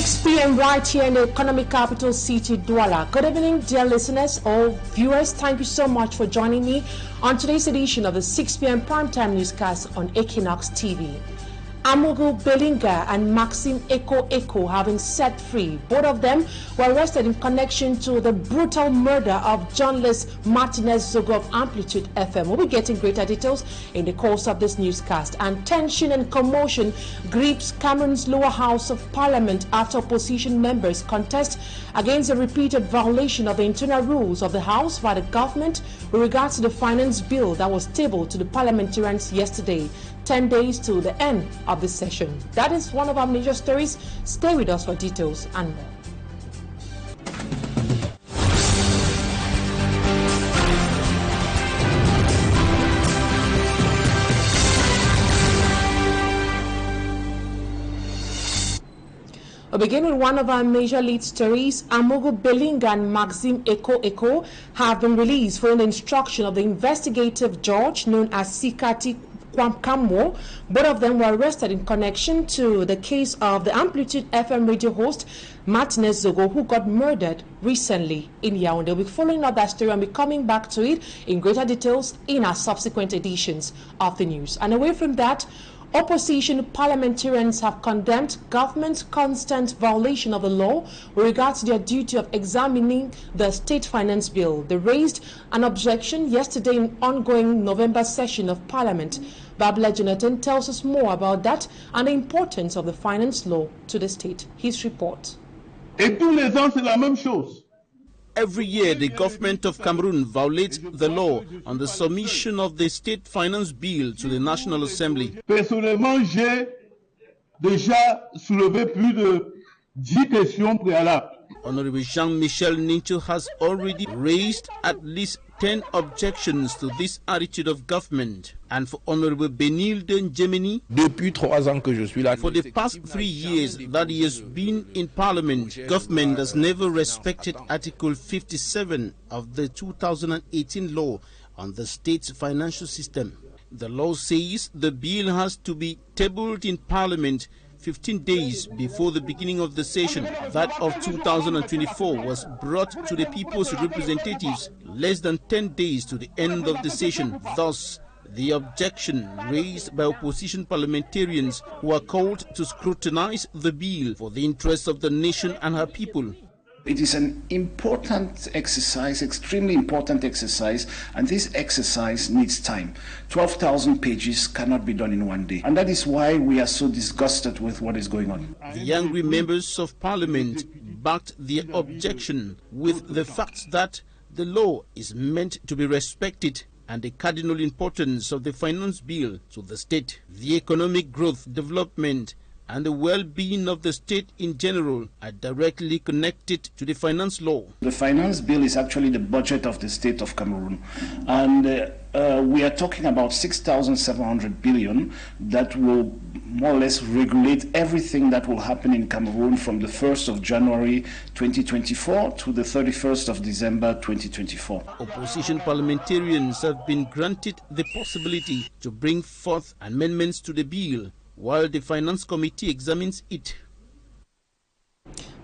6 p.m. right here in the economic capital city, Douala. Good evening, dear listeners or viewers. Thank you so much for joining me on today's edition of the 6 p.m. primetime newscast on Equinoxe TV. Amogu Belinga and Maxime Eko have been set free. Both of them were arrested in connection to the brutal murder of journalist Martinez Zogo of Amplitude FM. We'll be getting greater details in the course of this newscast. And tension and commotion grips Cameroon's lower house of parliament after opposition members contest against a repeated violation of the internal rules of the house by the government with regards to the finance bill that was tabled to the parliamentarians yesterday. 10 days to the end of the session. That is one of our major stories. Stay with us for details and more. We'll begin with one of our major lead stories. Amogu Belinga and Maxime Eko have been released following the instruction of the investigative judge known as Sikati Kwamkamwo. Both of them were arrested in connection to the case of the Amplitude FM radio host Martinez Zogo, who got murdered recently in Yaoundé. We'll be following up that story and be coming back to it in greater details in our subsequent editions of the news. And away from that, opposition parliamentarians have condemned government's constant violation of the law with regard to their duty of examining the state finance bill. They raised an objection yesterday in ongoing November session of Parliament. Babla Jonathan tells us more about that and the importance of the finance law to the state. His report. Et tous les ans, c'est la même chose. Every year, the government of Cameroon violates the law on the submission of the state finance bill to the National Assembly. Personnellement, j'ai déjà soulevé plus de 10 questions préalables. Honorable Jean-Michel Nincho has already raised at least 10 objections to this attitude of government. And for Honorable Benilde Njemeni, depuis 3 ans que je suis là, for the past 3 years that he has been in Parliament, government has never respected Article 57 of the 2018 law on the state's financial system. The law says the bill has to be tabled in Parliament 15 days before the beginning of the session. That of 2024 was brought to the people's representatives less than 10 days to the end of the session. Thus, the objection raised by opposition parliamentarians who are called to scrutinize the bill for the interests of the nation and her people. It is an important exercise, extremely important exercise, and this exercise needs time. 12,000 pages cannot be done in one day. And that is why we are so disgusted with what is going on. The angry members of Parliament backed their objection with the fact that the law is meant to be respected and the cardinal importance of the finance bill to the state. The economic growth, development, and the well-being of the state in general are directly connected to the finance law. The finance bill is actually the budget of the state of Cameroon. And we are talking about 6,700 billion that will more or less regulate everything that will happen in Cameroon from the 1st of January 2024 to the 31st of December 2024. Opposition parliamentarians have been granted the possibility to bring forth amendments to the bill while the Finance Committee examines it.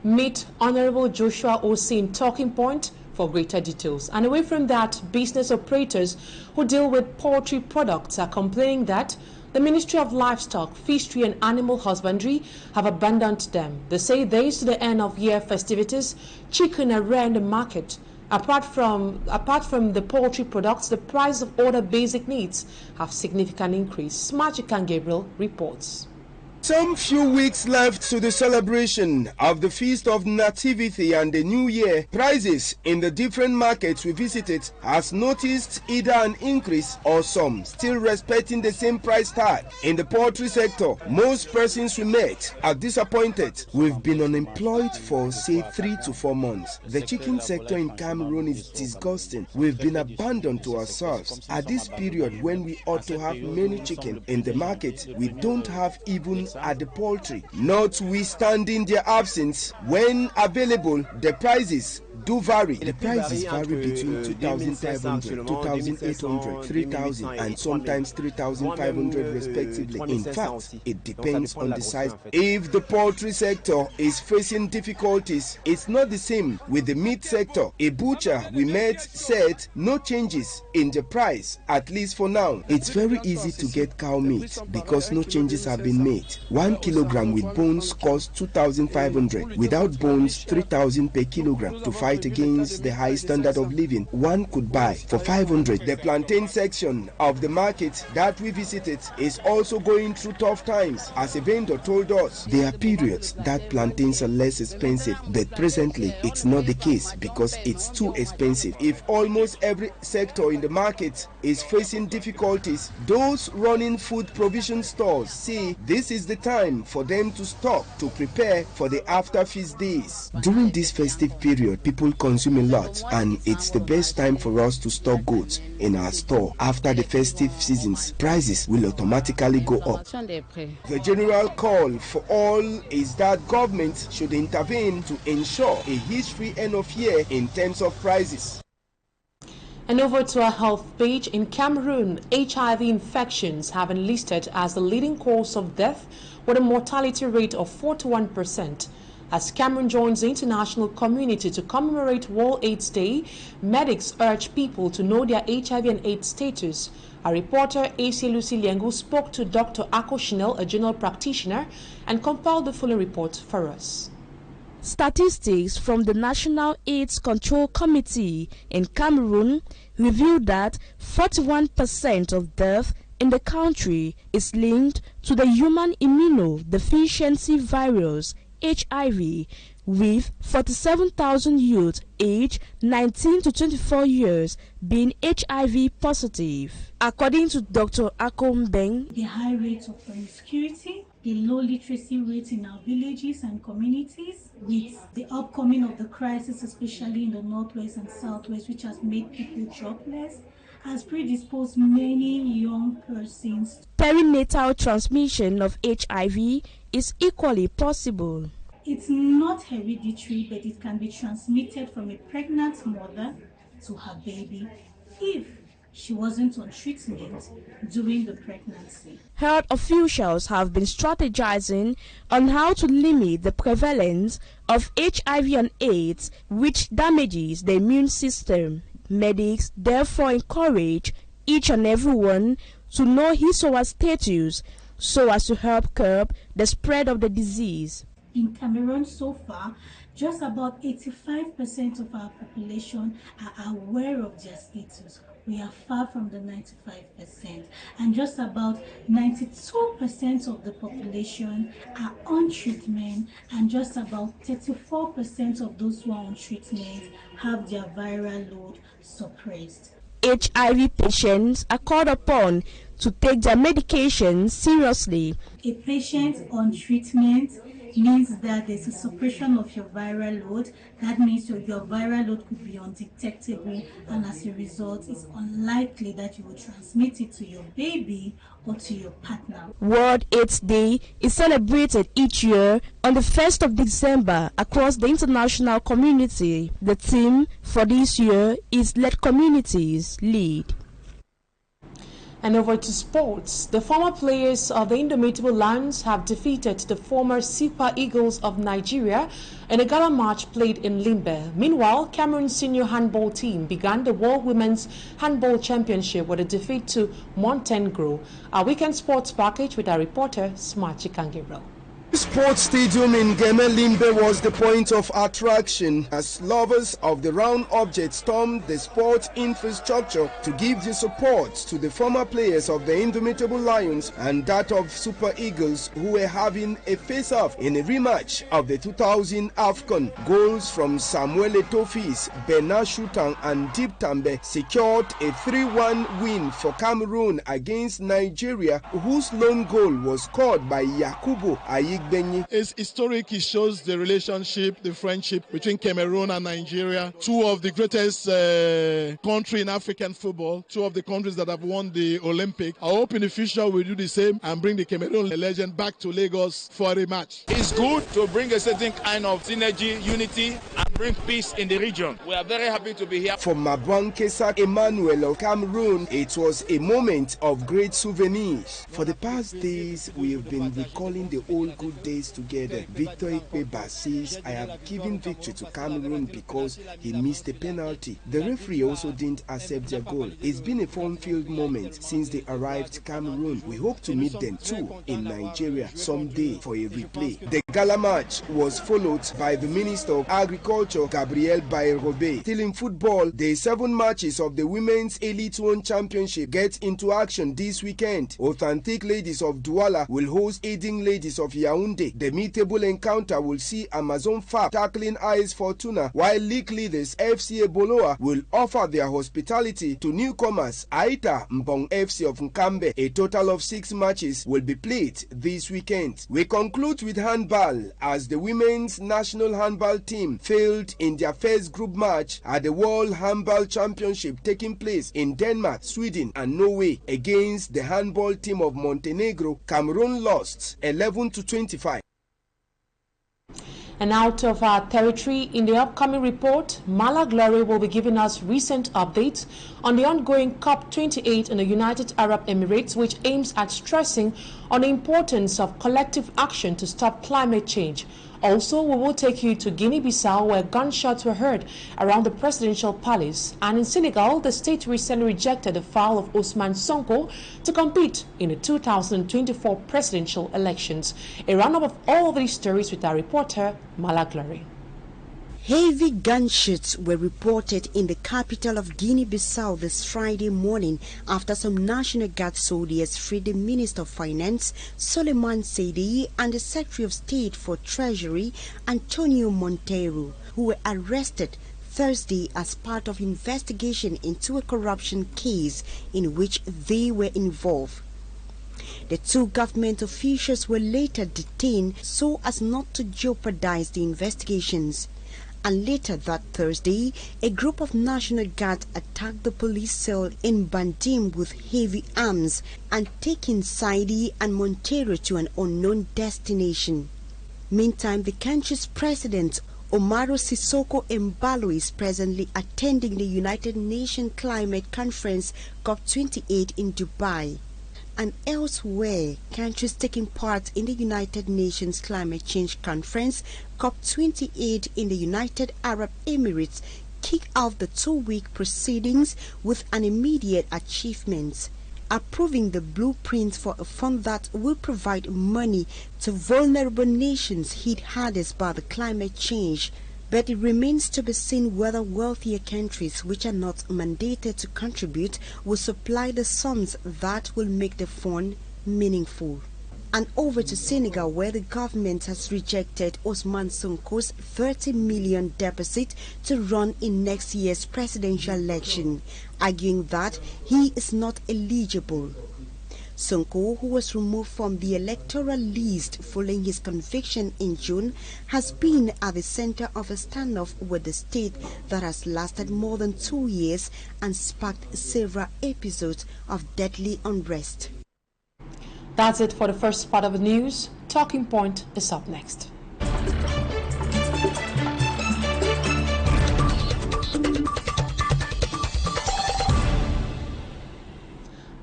Meet Honorable Joshua Osin Talking Point for greater details. And away from that, business operators who deal with poultry products are complaining that the Ministry of Livestock, Fishery and Animal Husbandry have abandoned them. They say days to the end of year festivities, chicken are rare in the market. Apart from the poultry products, the price of other basic needs have significantly increased. Smajikan Gabriel reports. Some few weeks left to the celebration of the Feast of Nativity and the New Year, prices in the different markets we visited has noticed either an increase or some still respecting the same price tag. In the poultry sector, most persons we met are disappointed. We've been unemployed for say 3 to 4 months. The chicken sector in Cameroon is disgusting. We've been abandoned to ourselves. At this period when we ought to have many chicken in the market, we don't have even at the poultry. Notwithstanding their absence, when available, the prices do vary. The prices vary between 2,500, 2,800, 3,000 and sometimes 3,500 respectively. In fact, it depends on the size. If the poultry sector is facing difficulties, it's not the same with the meat sector. A butcher we met said no changes in the price, at least for now. It's very easy to get cow meat because no changes have been made. 1 kilogram with bones costs 2,500, without bones 3,000 per kilogram. To fight against the high standard of living one could buy for 500. The plantain section of the market that we visited is also going through tough times. As a vendor told us, there are periods that plantains are less expensive, but presently it's not the case because it's too expensive. If almost every sector in the market is facing difficulties, those running food provision stores say this is the time for them to stock to prepare for the after feast days. During this festive period, people consume a lot, and it's the best time for us to stock goods in our store. After the festive seasons, prices will automatically go up. The general call for all is that government should intervene to ensure a history end of year in terms of prices. And over to our health page. In Cameroon, HIV infections have been listed as the leading cause of death with a mortality rate of 41%. As Cameroon joins the international community to commemorate World AIDS Day, medics urge people to know their HIV and AIDS status. Our reporter AC Lucy Liengu spoke to Dr. Ako Chanel, a general practitioner, and compiled the following report for us. Statistics from the National AIDS Control Committee in Cameroon revealed that 41% of death in the country is linked to the human immunodeficiency virus, HIV, with 47,000 youths aged 19 to 24 years being HIV positive. According to Dr. Akombeng, the high rates of promiscuity, the low literacy rates in our villages and communities, with the upcoming of the crisis, especially in the northwest and southwest, which has made people jobless, has predisposed many young persons. Perinatal transmission of HIV is equally possible. It's not hereditary, but it can be transmitted from a pregnant mother to her baby if she wasn't on treatment during the pregnancy. Health officials have been strategizing on how to limit the prevalence of HIV and AIDS, which damages the immune system. Medics therefore encourage each and everyone to know his or her status so as to help curb the spread of the disease. In Cameroon so far, just about 85% of our population are aware of their status. We are far from the 95%, and just about 92% of the population are on treatment, and just about 34% of those who are on treatment have their viral load suppressed. HIV patients are called upon to take their medication seriously. A patient on treatment means that there's a suppression of your viral load. That means your viral load could be undetectable, and as a result, it's unlikely that you will transmit it to your baby or to your partner. World AIDS Day is celebrated each year on the 1st of December across the international community. The theme for this year is Let Communities Lead. And over to sports. The former players of the Indomitable Lions have defeated the former Super Eagles of Nigeria in a gala match played in Limbe. Meanwhile, Cameroon's senior handball team began the World Women's Handball Championship with a defeat to Montenegro. Our weekend sports package with our reporter, Smart Chikangabriel. Sports Stadium in Limbe was the point of attraction as lovers of the round object stormed the sport infrastructure to give the support to the former players of the Indomitable Lions and that of Super Eagles, who were having a face-off in a rematch of the 2000 AFCON. Goals from Samuel Etofis, Bernard Choutang and Deep Tambe secured a 3-1 win for Cameroon against Nigeria, whose lone goal was scored by Yakubu Ayigbe Benyi. It's historic. It shows the relationship, the friendship between Cameroon and Nigeria, two of the greatest countries in African football, two of the countries that have won the Olympic. I hope in the future we'll do the same and bring the Cameroon legend back to Lagos for a match. It's good to bring a certain kind of synergy, unity, and bring peace in the region. We are very happy to be here. For Mabwan Kesak Emmanuel of Cameroon, it was a moment of great souvenirs. For the past days, we have been recalling the old good days together. Victor Ikpeba says, I have given victory to Cameroon because he missed a penalty. The referee also didn't accept their goal. It's been a fun-filled moment since they arrived Cameroon. We hope to meet them too in Nigeria someday for a replay. The gala match was followed by the Minister of Agriculture, Gabriel Bayerobe. Still in football, the 7 matches of the Women's Elite One Championship get into action this weekend. Authentic Ladies of Douala will host Aiding Ladies of Yaoundé. The mid-table encounter will see Amazon Fab tackling AS Fortuna, while league leaders FC Eboloa will offer their hospitality to newcomers Aita Mbong FC of Nkambe. A total of 6 matches will be played this weekend. We conclude with handball as the women's national handball team failed in their first group match at the World Handball Championship taking place in Denmark, Sweden and Norway. Against the handball team of Montenegro, Cameroon lost 11-25. And out of our territory, in the upcoming report, Mala Glory will be giving us recent updates on the ongoing COP28 in the United Arab Emirates, which aims at stressing on the importance of collective action to stop climate change. Also, we will take you to Guinea-Bissau, where gunshots were heard around the presidential palace. And in Senegal, the state recently rejected the file of Ousmane Sonko to compete in the 2024 presidential elections. A roundup of all of these stories with our reporter, Mala Glory. Heavy gunshots were reported in the capital of Guinea-Bissau this Friday morning after some National Guard soldiers freed the Minister of Finance, Suleiman Seydi, and the Secretary of State for Treasury, Antonio Monteiro, who were arrested Thursday as part of investigation into a corruption case in which they were involved. The 2 government officials were later detained so as not to jeopardize the investigations. And later that Thursday, a group of National Guard attacked the police cell in Bandim with heavy arms and taking Saidi and Monteiro to an unknown destination. Meantime, the country's president, Umaru Sissoko Embalo, is presently attending the United Nations Climate Conference COP28 in Dubai. And elsewhere, countries taking part in the United Nations Climate Change Conference COP28 in the United Arab Emirates kick off the 2-week proceedings with an immediate achievement, approving the blueprint for a fund that will provide money to vulnerable nations hit hardest by the climate change. But it remains to be seen whether wealthier countries which are not mandated to contribute will supply the sums that will make the fund meaningful. And over to Senegal, where the government has rejected Ousmane Sonko's 30 million deposit to run in next year's presidential election, arguing that he is not eligible. Sonko, who was removed from the electoral list following his conviction in June, has been at the center of a standoff with the state that has lasted more than 2 years and sparked several episodes of deadly unrest. That's it for the first part of the news. Talking Point is up next.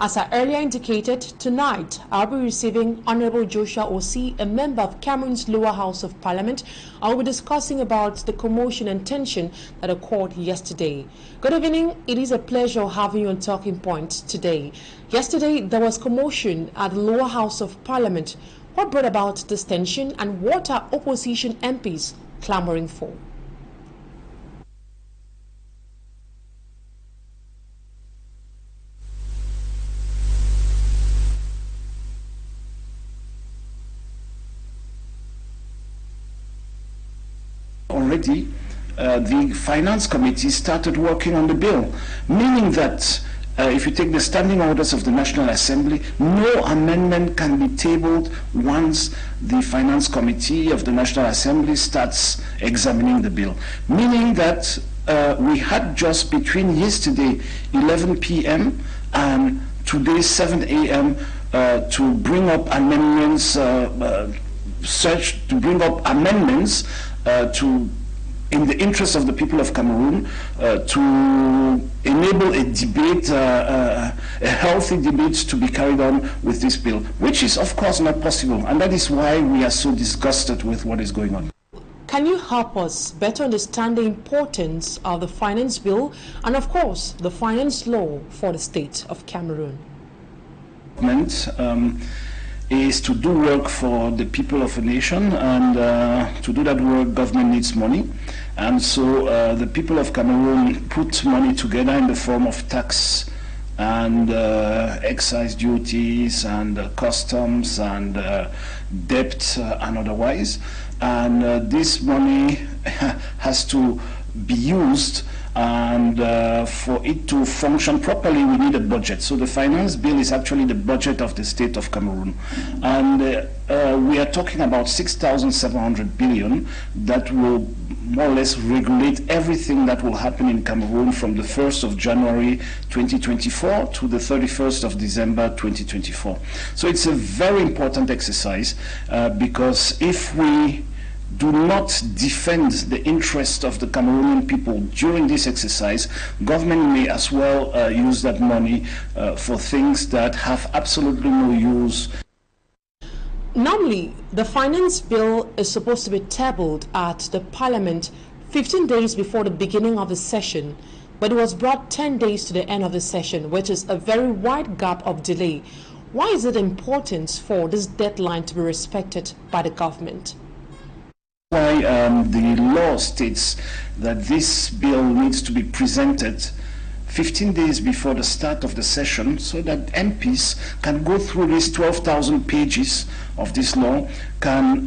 As I earlier indicated, tonight I'll be receiving Honorable Joshua Osi, a member of Cameroon's lower house of parliament. I'll be discussing about the commotion and tension that occurred yesterday. Good evening. It is a pleasure having you on Talking Point today. Yesterday there was commotion at the lower house of parliament. What brought about this tension and what are opposition MPs clamoring for? Already, the Finance Committee started working on the bill, meaning that if you take the standing orders of the National Assembly, no amendment can be tabled once the Finance Committee of the National Assembly starts examining the bill. Meaning that we had just between yesterday 11 p.m. and today 7 a.m. To bring up amendments, in the interest of the people of Cameroon, to enable a debate, a healthy debate to be carried on with this bill, which is of course not possible, and that is why we are so disgusted with what is going on. Can you help us better understand the importance of the finance bill and of course the finance law for the state of Cameroon? Is to do work for the people of a nation, and to do that work government needs money, and so the people of Cameroon put money together in the form of tax and excise duties and customs and debt and otherwise, and this money has to be used, and for it to function properly we need a budget. So the finance bill is actually the budget of the state of Cameroon, and we are talking about 6,700 billion that will more or less regulate everything that will happen in Cameroon from the 1st of January 2024 to the 31st of December 2024. So it's a very important exercise, because if we do not defend the interest of the Cameroonian people during this exercise, government may as well use that money for things that have absolutely no use. Normally, the finance bill is supposed to be tabled at the parliament 15 days before the beginning of the session, but it was brought 10 days to the end of the session, which is a very wide gap of delay. Why is it important for this deadline to be respected by the government? Why the law states that this bill needs to be presented 15 days before the start of the session, so that MPs can go through these 12,000 pages of this law, can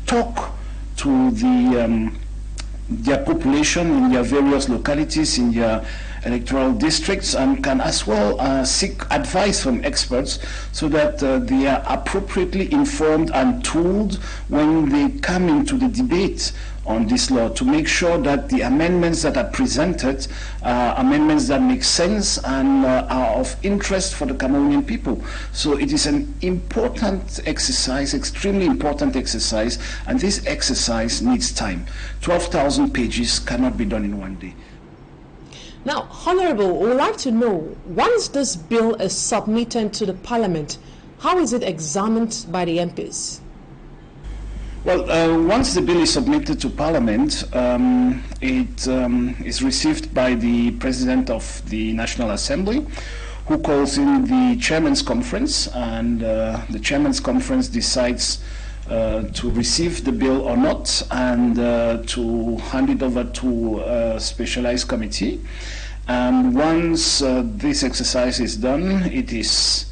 talk to their population in their various localities, in their electoral districts, and can as well seek advice from experts, so that they are appropriately informed and tooled when they come into the debate on this law, to make sure that the amendments that are presented are amendments that make sense and are of interest for the Cameroonian people. So it is an important exercise, extremely important exercise, and this exercise needs time. 12,000 pages cannot be done in one day. Now, Honorable, we would like to know, once this bill is submitted to the Parliament, how is it examined by the MPs? Well, once the bill is submitted to Parliament, it is received by the President of the National Assembly, who calls in the Chairman's Conference, and the Chairman's Conference decides to receive the bill or not, and to hand it over to a specialized committee. And once this exercise is done, it is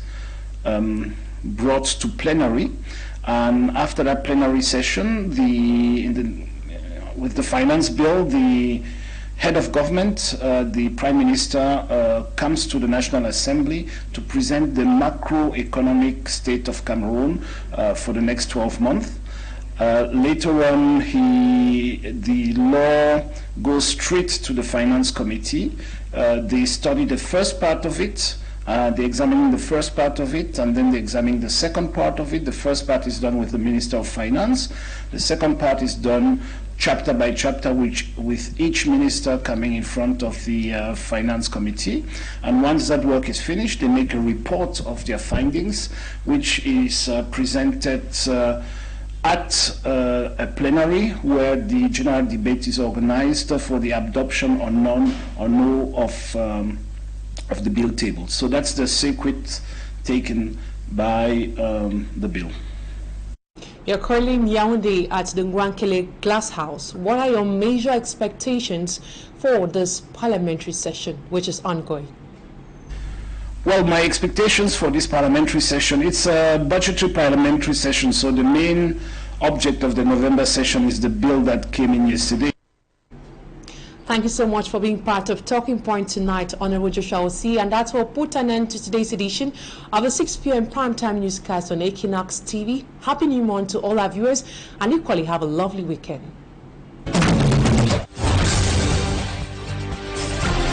brought to plenary. And after that plenary session, with the finance bill, the head of government, the Prime Minister, comes to the National Assembly to present the macroeconomic state of Cameroon for the next 12 months. Later on, the law goes straight to the Finance Committee. They study the first part of it. They examine the first part of it, and then they examine the second part of it. The first part is done with the Minister of Finance. The second part is done chapter by chapter, with each minister coming in front of the Finance Committee. And once that work is finished, they make a report of their findings, which is presented at a plenary, where the general debate is organized for the adoption or no of the bill table. So that's the circuit taken by the bill. You're currently in Yaoundé at the Ngwankele Glass House. What are your major expectations for this parliamentary session, which is ongoing? Well, my expectations for this parliamentary session, it's a budgetary parliamentary session, so the main object of the November session is the bill that came in yesterday. Thank you so much for being part of Talking Point tonight, Honorable Joshua Osi. And that's what put an end to today's edition of the 6 p.m. primetime newscast on Equinoxe TV. Happy New Month to all our viewers, and equally have a lovely weekend.